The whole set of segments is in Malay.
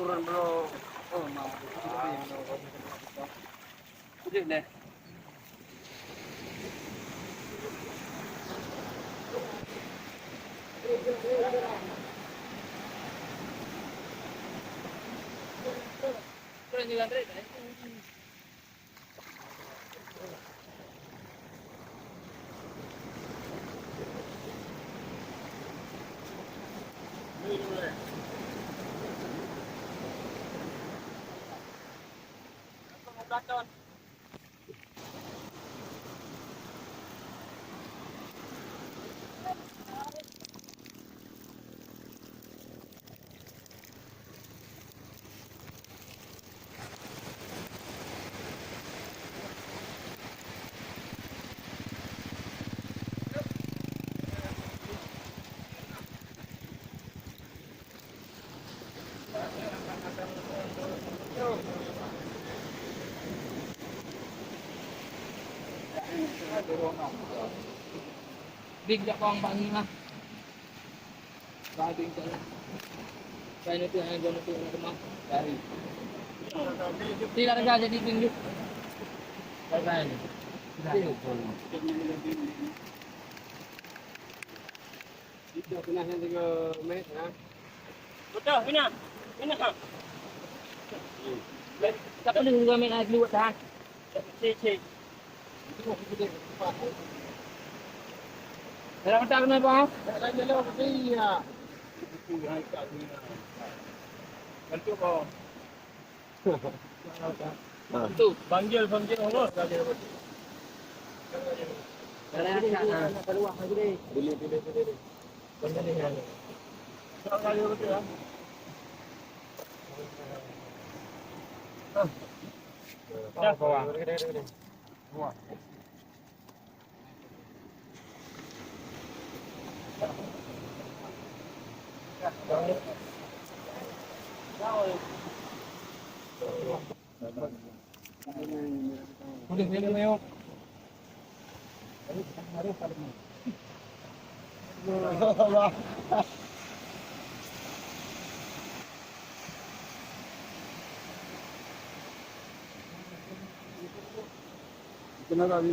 Turun belum. Oh, mau. Udah deh. Turun juga Andre. Belakang. Bigla ko ang bangin ha. Baging ka na. Kaya nito ang gano'n ito na naman. Dahil. Sila na siya dito yung kaya niyo. Dito, pinahin ko may, ha? Betul, Mina. Mina. Kapag nung gamit na nagluwat ha. Cik. Dalam tak kena apa? Dalawa kasi, ha? Bantu kau. Itu. Panggil Allah. Dalam tak na. Keluar lagi ni. Bili. Tak kali betul ya. Dah bawah. Udah ni mayo. Kenapa ni?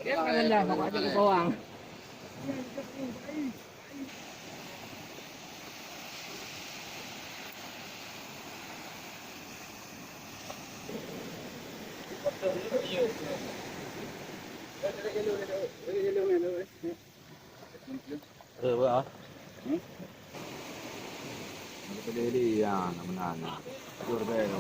Dia kan dah bawa ke bawang. Ba? Pwede yan, naman na. Siguro ba yan?